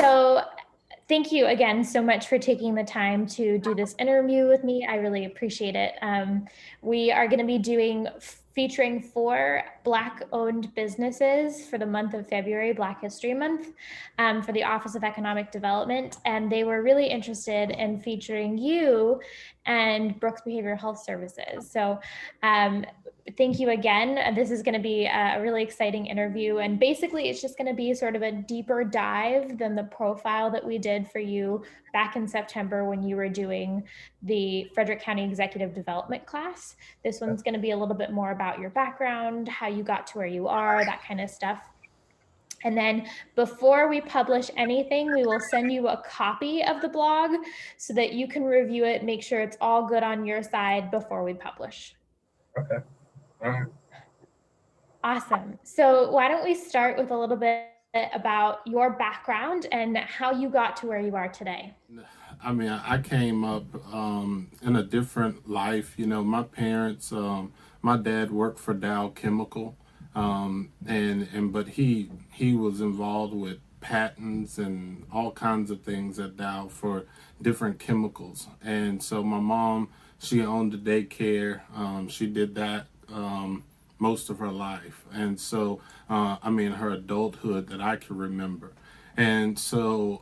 So thank you again so much for taking the time to do this interview with me. I really appreciate it. We are going to be featuring 4 Black-owned businesses for the month of February, Black History Month, for the Office of Economic Development. And they were really interested in featuring you and Brooks Behavioral Health Services. So thank you again. This is going to be a really exciting interview. And basically, it's just going to be sort of a deeper dive than the profile that we did for you back in September when you were doing the Frederick County Executive Development class. This one's going to be a little bit more about your background, how you got to where you are, that kind of stuff. And then before we publish anything, we will send you a copy of the blog so that you can review it, make sure it's all good on your side before we publish. Okay. All right. Awesome. So why don't we start with a little bit about your background and how you got to where you are today? I mean, I came up in a different life. You know, my parents, my dad worked for Dow Chemical, and but he was involved with patents and all kinds of things at Dow for different chemicals. And so my mom, she owned a daycare. She did that. Most of her life, and so I mean her adulthood that I can remember. And so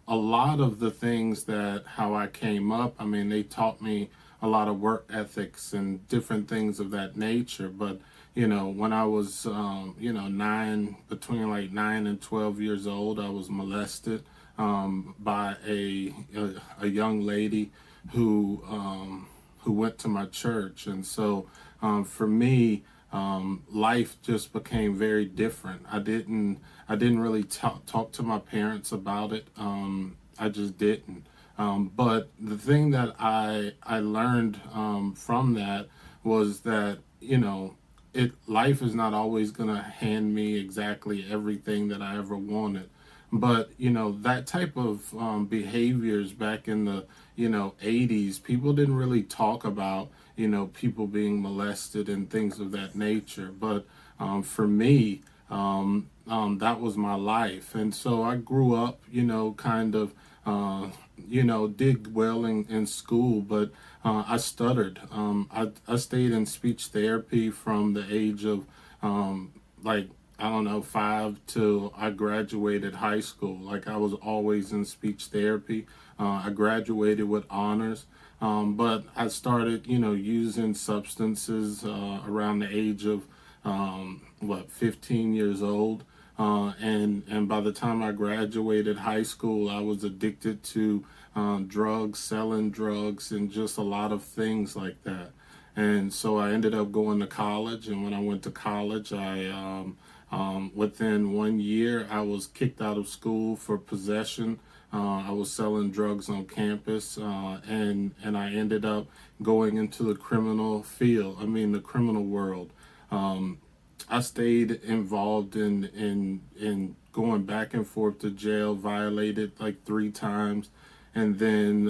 a lot of the things that how I came up, I mean, they taught me a lot of work ethics and different things of that nature. But, you know, when I was, between like 9 and 12 years old, I was molested by a young lady who went to my church. And so for me, life just became very different. I didn't really talk to my parents about it. I just didn't. But the thing that I learned from that was that, you know, life is not always gonna hand me exactly everything that I ever wanted. But you know that type of behaviors back in the 80s, people didn't really talk about people being molested and things of that nature. But for me, that was my life, and so I grew up, kind of, did well in school, but I stuttered. I stayed in speech therapy from the age of like I don't know, 5 till I graduated high school. Like I was always in speech therapy. I graduated with honors. But I started, using substances around the age of 15 years old. And by the time I graduated high school, I was addicted to drugs, selling drugs, and just a lot of things like that. And so I ended up going to college. And when I went to college, within 1 year, I was kicked out of school for possession. I was selling drugs on campus, and I ended up going into the criminal field. I mean, the criminal world. Um, I stayed involved in going back and forth to jail, violated like 3 times, and then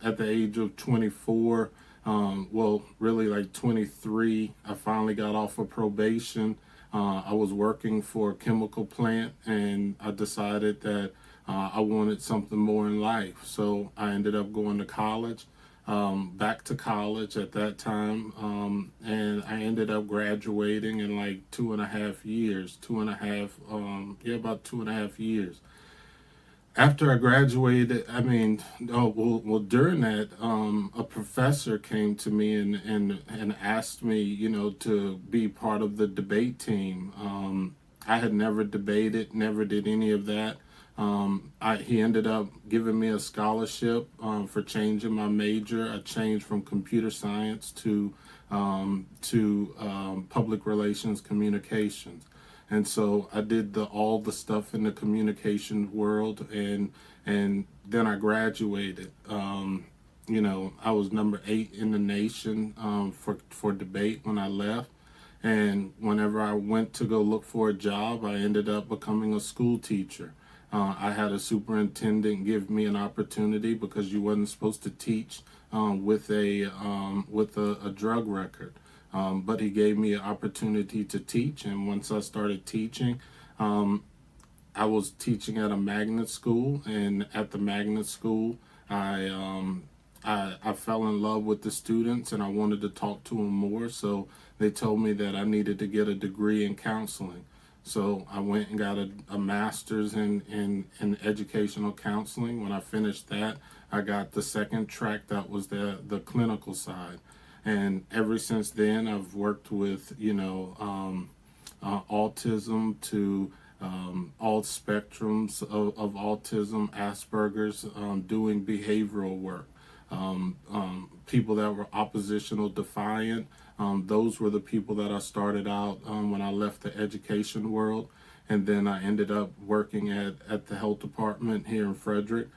at the age of 24, well, really like 23, I finally got off of probation. I was working for a chemical plant, and I decided that I wanted something more in life. So I ended up going to college, back to college at that time, and I ended up graduating in like 2.5 years, about 2.5 years. After I graduated, I mean, during that, a professor came to me and asked me, to be part of the debate team. I had never debated, never did any of that. He ended up giving me a scholarship for changing my major. I changed from computer science to public relations communications. And so I did all the stuff in the communication world, and then I graduated. I was number 8 in the nation for debate when I left. And whenever I went to go look for a job, I ended up becoming a school teacher. I had a superintendent give me an opportunity because you wasn't supposed to teach with a drug record. But he gave me an opportunity to teach, and once I started teaching, um, I was teaching at a magnet school, and at the magnet school, I I fell in love with the students, and I wanted to talk to them more. So they told me that I needed to get a degree in counseling. So I went and got a master's in educational counseling. When I finished that, I got the second track, that was the clinical side. And ever since then, I've worked with, autism to all spectrums of autism, Asperger's, doing behavioral work. People that were oppositional defiant, those were the people that I started out when I left the education world. And then I ended up working at the health department here in Frederick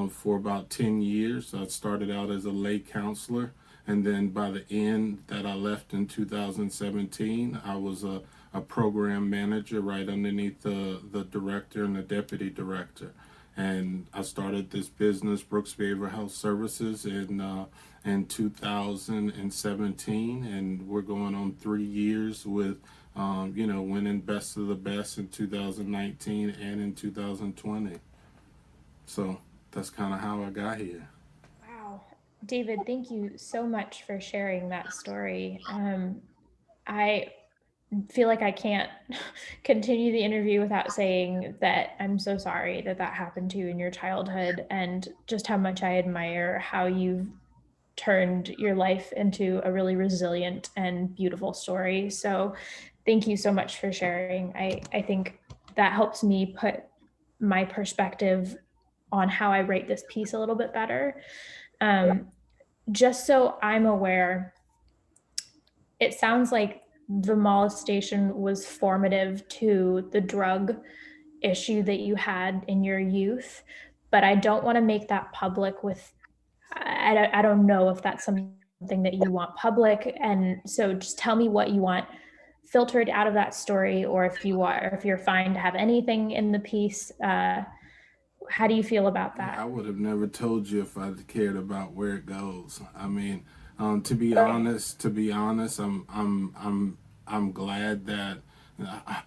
for about 10 years. I started out as a lay counselor. And then by the end that I left in 2017, I was a program manager right underneath the director and the deputy director. And I started this business, Brooks Behavioral Health Services, in 2017, and we're going on 3 years with, winning Best of the Best in 2019 and in 2020. So that's kind of how I got here. Wow. David, thank you so much for sharing that story. I feel like I can't continue the interview without saying that I'm so sorry that that happened to you in your childhood, and just how much I admire how you've turned your life into a really resilient and beautiful story. So thank you so much for sharing. I think that helps me put my perspective on how I write this piece a little bit better. Um, just so I'm aware, it sounds like the molestation was formative to the drug issue that you had in your youth, but I don't want to make that public with, I don't know if that's something that you want public. And so just tell me what you want filtered out of that story, or if you are, if you're fine to have anything in the piece. How do you feel about Yeah, that? I would have never told you if I cared about where it goes. I mean, Okay. to be honest, I'm glad that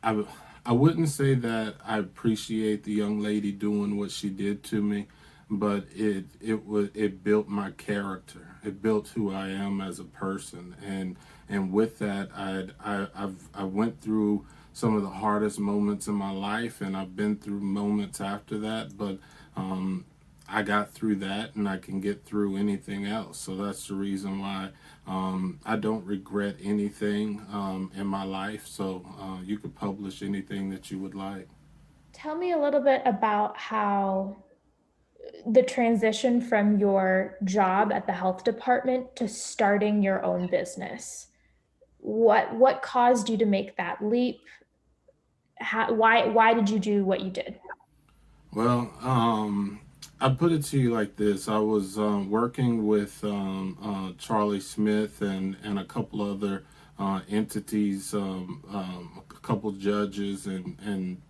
I I wouldn't say that I appreciate the young lady doing what she did to me, but it built my character. It built who I am as a person, and with that, I went through some of the hardest moments in my life, and I've been through moments after that, but um, I got through that, and I can get through anything else. So that's the reason why I don't regret anything in my life. So you could publish anything that you would like. Tell me a little bit about how the transition from your job at the health department to starting your own business. What caused you to make that leap? Why did you do what you did? Well, I put it to you like this. I was working with Charlie Smith and a couple other entities, a couple judges and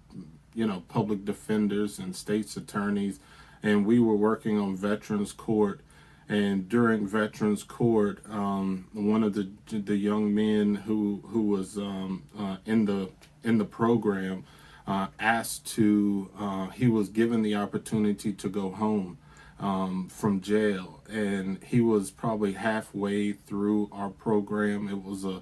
public defenders and state's attorneys, and we were working on Veterans Court. And during Veterans Court, one of the young men who was in the program asked to he was given the opportunity to go home from jail, and he was probably halfway through our program. It was a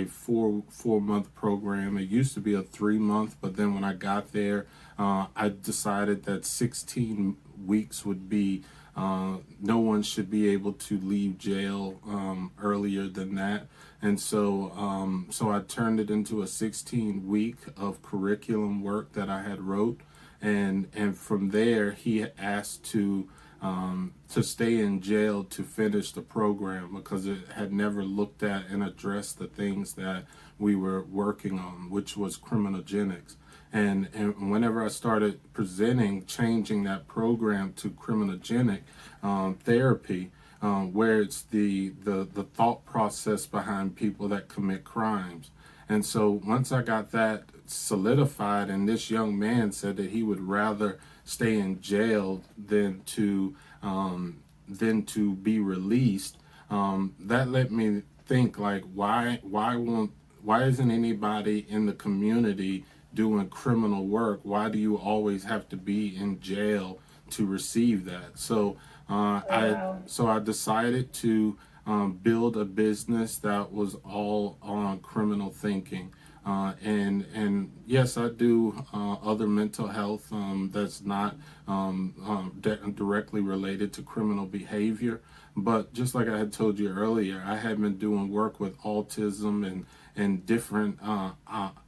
4 month program. It used to be a 3 month, but then when I got there, I decided that 16 weeks would be. No one should be able to leave jail earlier than that, and so I turned it into a 16 week of curriculum work that I had wrote, and from there he asked to stay in jail to finish the program because it had never looked at and addressed the things that we were working on, which was criminogenics. And whenever I started presenting changing that program to criminogenic therapy, where it's the thought process behind people that commit crimes. And so once I got that solidified, and this young man said that he would rather stay in jail than to be released, that let me think like why isn't anybody in the community doing criminal work, why do you always have to be in jail to receive that? So Oh, wow. I decided to build a business that was all on criminal thinking. And yes, I do other mental health that's not directly related to criminal behavior. But just like I had told you earlier, I had been doing work with autism and different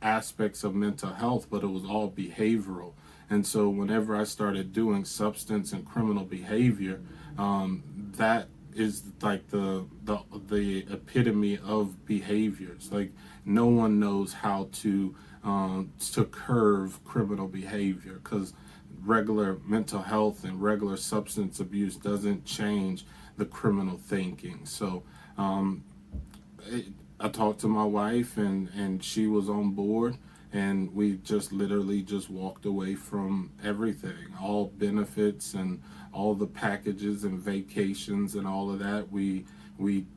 aspects of mental health, but it was all behavioral. And so whenever I started doing substance and criminal behavior, that is like the epitome of behaviors. Like no one knows how to curve criminal behavior, because regular mental health and regular substance abuse doesn't change the criminal thinking. So um, it, I talked to my wife, and she was on board, and we just literally just walked away from everything, all benefits and all the packages and vacations and all of that. We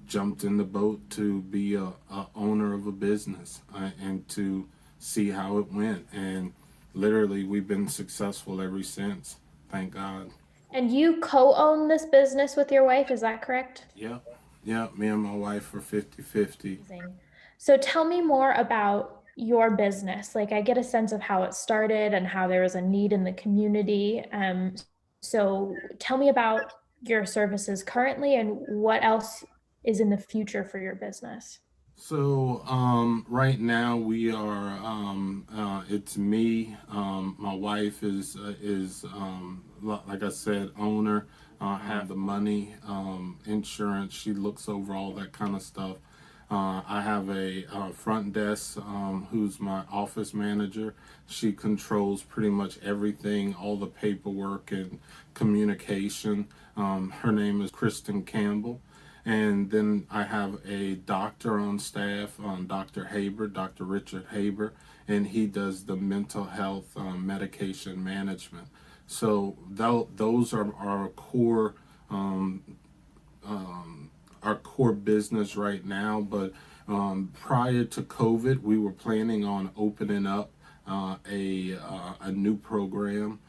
jumped in the boat to be a owner of a business, and to see how it went. And literally, we've been successful ever since. Thank God. And you co-own this business with your wife, is that correct? Yep. Yep. Me and my wife are 50-50. Amazing. So tell me more about your business. Like I get a sense of how it started and how there was a need in the community. So tell me about your services currently and what else is in the future for your business. So right now we are. It's me. My wife is like I said, owner. Have the money, insurance. She looks over all that kind of stuff. I have a front desk who's my office manager. She controls pretty much everything, all the paperwork and communication. Her name is Kristen Campbell. And then I have a doctor on staff, Dr. Haber, Dr. Richard Haber, and he does the mental health medication management. So those are um, our core business right now. But prior to COVID, we were planning on opening up a new program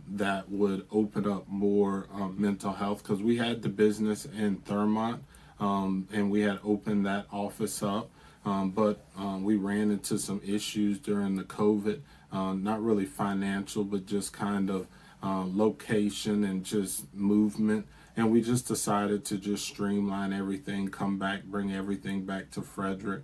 that would open up more mental health, because we had the business in Thurmont, and we had opened that office up. But we ran into some issues during the COVID, not really financial, but just kind of location and just movement. And we just decided to just streamline everything, come back, bring everything back to Frederick.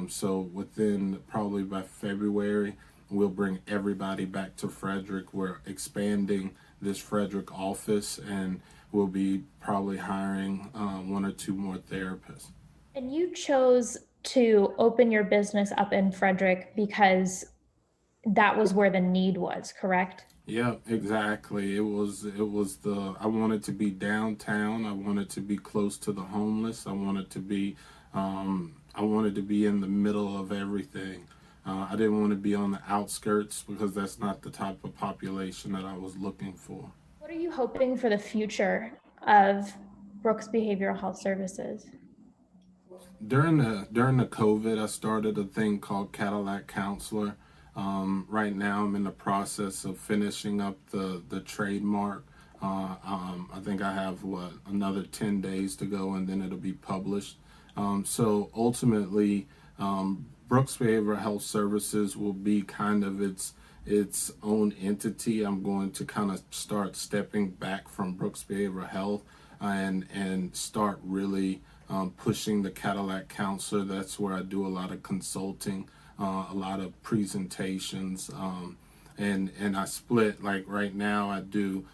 So within probably by February, we'll bring everybody back to Frederick. We're expanding this Frederick office, and we'll be probably hiring one or two more therapists. And you chose to open your business up in Frederick because that was where the need was, correct? Yeah, exactly. It was the I wanted to be downtown. I wanted to be close to the homeless. I wanted to be in the middle of everything. I didn't want to be on the outskirts, because that's not the type of population that I was looking for. What are you hoping for the future of Brooks Behavioral Health Services? During the COVID, I started a thing called Cadillac Counselor. Right now, I'm in the process of finishing up the trademark. I think I have another 10 days to go, and then it'll be published. So ultimately, Brooks Behavioral Health Services will be kind of its own entity. I'm going to kind of start stepping back from Brooks Behavioral Health, and start really pushing the Cadillac Counselor. That's where I do a lot of consulting, a lot of presentations, and I split. Like right now, I do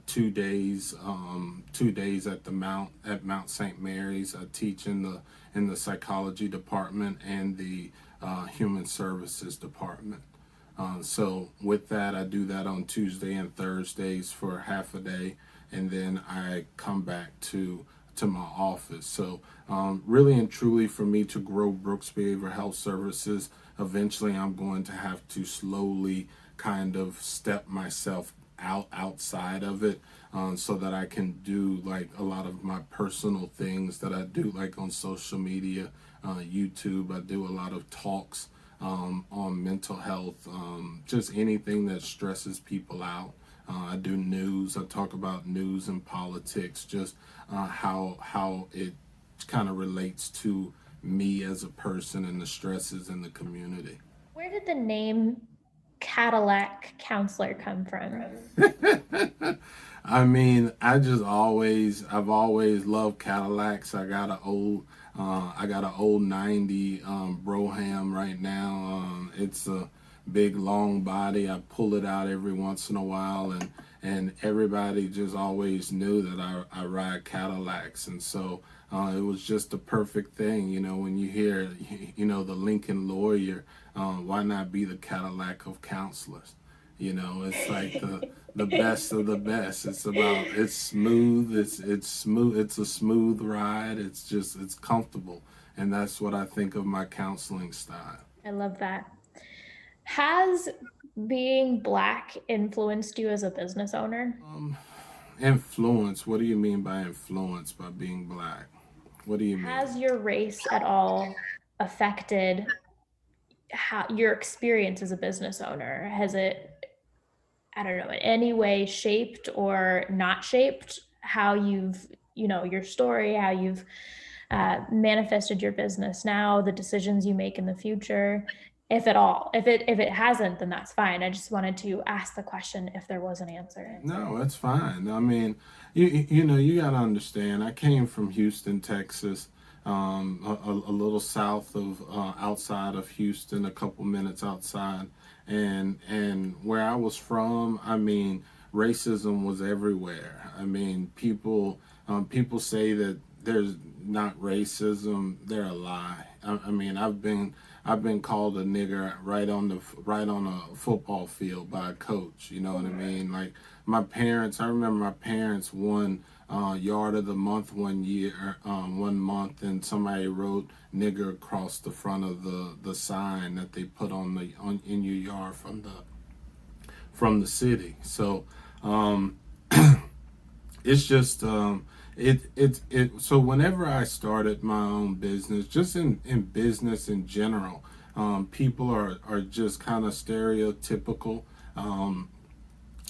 2 days, 2 days at Mount St. Mary's. I teach in the psychology department and the human services department. So with that, I do that on Tuesday and Thursdays for half a day, and then I come back to my office. So really and truly, for me to grow Brooks Behavioral Health Services, eventually I'm going to have to slowly kind of step myself outside of it, so that I can do like a lot of my personal things that I do, like on social media, YouTube. I do a lot of talks on mental health, just anything that stresses people out. I do news. I talk about news and politics, just how it kind of relates to me as a person and the stresses in the community. Where did the name Cadillac counselor come from? I mean, I've always loved Cadillacs. I got an old '90 Broham right now. It's a big long body. I pull it out every once in a while, and everybody just always knew that I ride Cadillacs, and so it was just the perfect thing. You know, when you hear, the Lincoln Lawyer, why not be the Cadillac of counselors? You know, it's like the best of the best. It's smooth. It's smooth. It's a smooth ride. It's comfortable, and that's what I think of my counseling style. I love that. Has being Black influenced you as a business owner? Influence. What do you mean by influence by being Black? What do you mean? Has your race at all affected how your experience as a business owner? Has it, I don't know, in any way shaped or not shaped how you've, your story, how you've manifested your business now, the decisions you make in the future, if at all? If it hasn't, then that's fine. I just wanted to ask the question if there was an answer. No, that's fine. I mean, you got to understand. I came from Houston, Texas, a little south of outside of Houston, a couple minutes outside, and where I was from, I mean, racism was everywhere. I mean, people say that there's not racism. They're a lie. I mean, I've been called a nigger right on a football field by a coach. You know what I mean? Like I remember my parents won yard of the month one year, one month, and somebody wrote nigger across the front of the sign that they put in your yard from the city. So it's just so whenever I started my own business, just in business in general, people are just kind of stereotypical,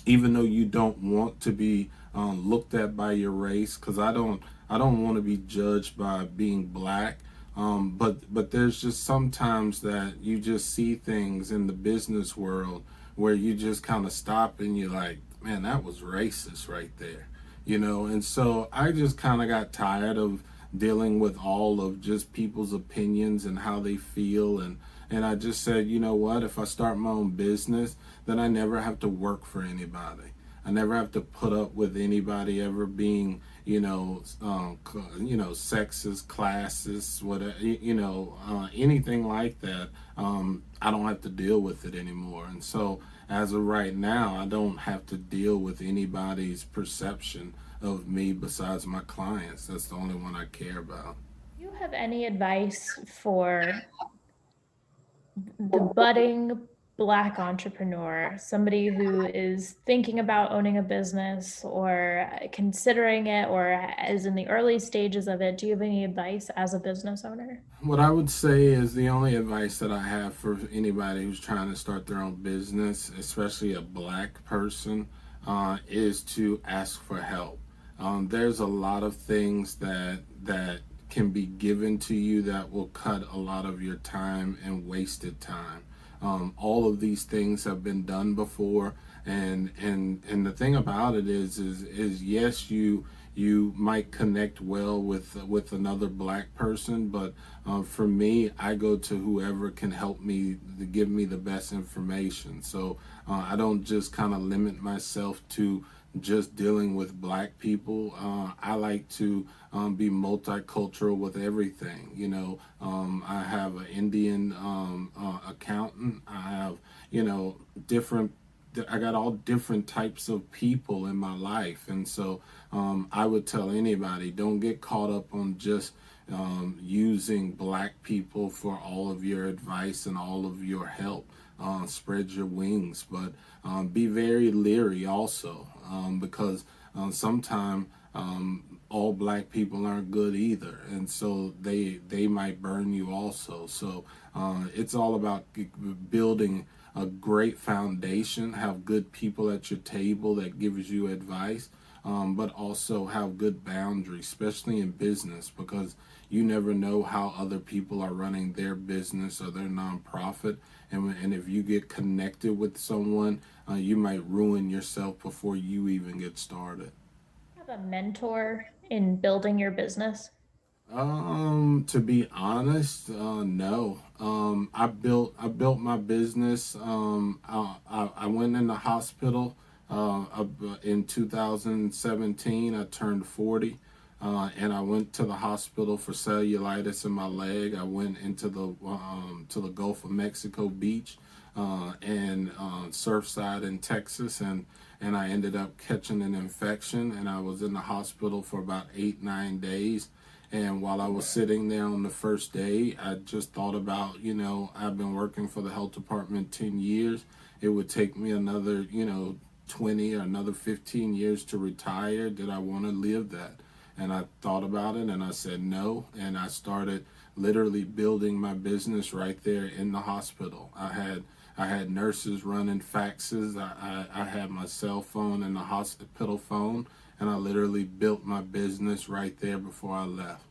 even though you don't want to be looked at by your race, because I don't want to be judged by being Black. But there's just sometimes that you just see things in the business world where you just kind of stop and you're like, man, that was racist right there. And so I just kind of got tired of dealing with all of just people's opinions and how they feel, and I just said, you know what, if I start my own business, then I never have to work for anybody. I never have to put up with anybody ever being, sexist, classist, whatever, anything like that. I don't have to deal with it anymore. And so, as of right now, I don't have to deal with anybody's perception of me besides my clients. That's the only one I care about. Do you have any advice for the budding Black entrepreneur, somebody who is thinking about owning a business or considering it or is in the early stages of it? Do you have any advice as a business owner? What I would say is the only advice that I have for anybody who's trying to start their own business, especially a Black person, is to ask for help. There's a lot of things that can be given to you that will cut a lot of your time and wasted time. All of these things have been done before, and the thing about it is yes, you might connect well with another Black person, but for me, I go to whoever can help me to give me the best information. So I don't just kind of limit myself to just dealing with Black people. I like to be multicultural with everything. I have an Indian accountant. I have, different. I got all different types of people in my life, and so I would tell anybody, don't get caught up on just using Black people for all of your advice and all of your help. Spread your wings, but be very leery also, because sometimes all black people aren't good either, and so they might burn you also. So it's all about building a great foundation, have good people at your table that gives you advice, but also have good boundaries, especially in business, because you never know how other people are running their business or their nonprofit. And if you get connected with someone, you might ruin yourself before you even get started. Have a mentor in building your business? To be honest, no. I built my business. I went in the hospital in 2017. I turned 40, and I went to the hospital for cellulitis in my leg. I went into the to the Gulf of Mexico beach and Surfside in Texas, and I ended up catching an infection, and I was in the hospital for about 8 9 days. And while I was sitting there on the first day, I just thought about, I've been working for the health department 10 years. It would take me another, 20 or another 15 years to retire. Did I want to live that? And I thought about it and I said no. And I started literally building my business right there in the hospital. I had nurses running faxes. I had my cell phone and the hospital phone, and I literally built my business right there before I left.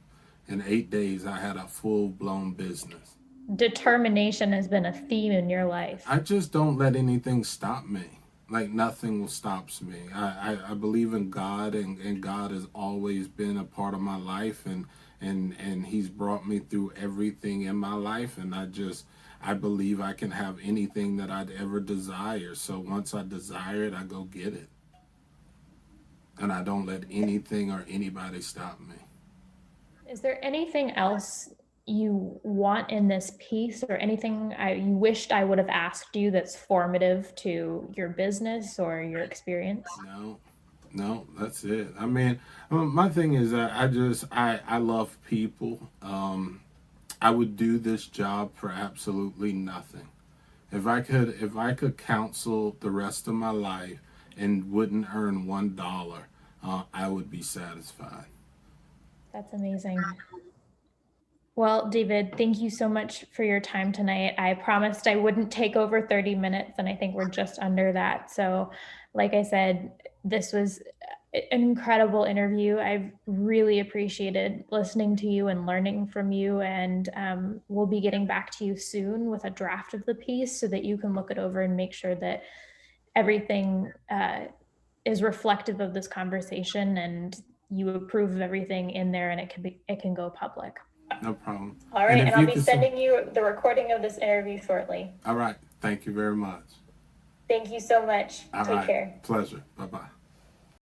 In 8 days, I had a full-blown business. Determination has been a theme in your life. I just don't let anything stop me. Like nothing stops me. I believe in God, and God has always been a part of my life, and He's brought me through everything in my life, and I believe I can have anything that I'd ever desire. So once I desire it, I go get it. And I don't let anything or anybody stop me. Is there anything else you want in this piece, or anything you wished I would have asked you that's formative to your business or your experience? No, that's it. I mean, my thing is that I love people. I would do this job for absolutely nothing. If I could counsel the rest of my life and wouldn't earn $1, I would be satisfied. That's amazing. Well, David, thank you so much for your time tonight. I promised I wouldn't take over 30 minutes, and I think we're just under that. So, like I said, this was an incredible interview. I've really appreciated listening to you and learning from you. And we'll be getting back to you soon with a draft of the piece so that you can look it over and make sure that everything is reflective of this conversation and you approve of everything in there, and it can go public. No problem. All right, and I'll be sending you the recording of this interview shortly. All right. Thank you very much. Thank you so much. Take care. Pleasure. Bye-bye.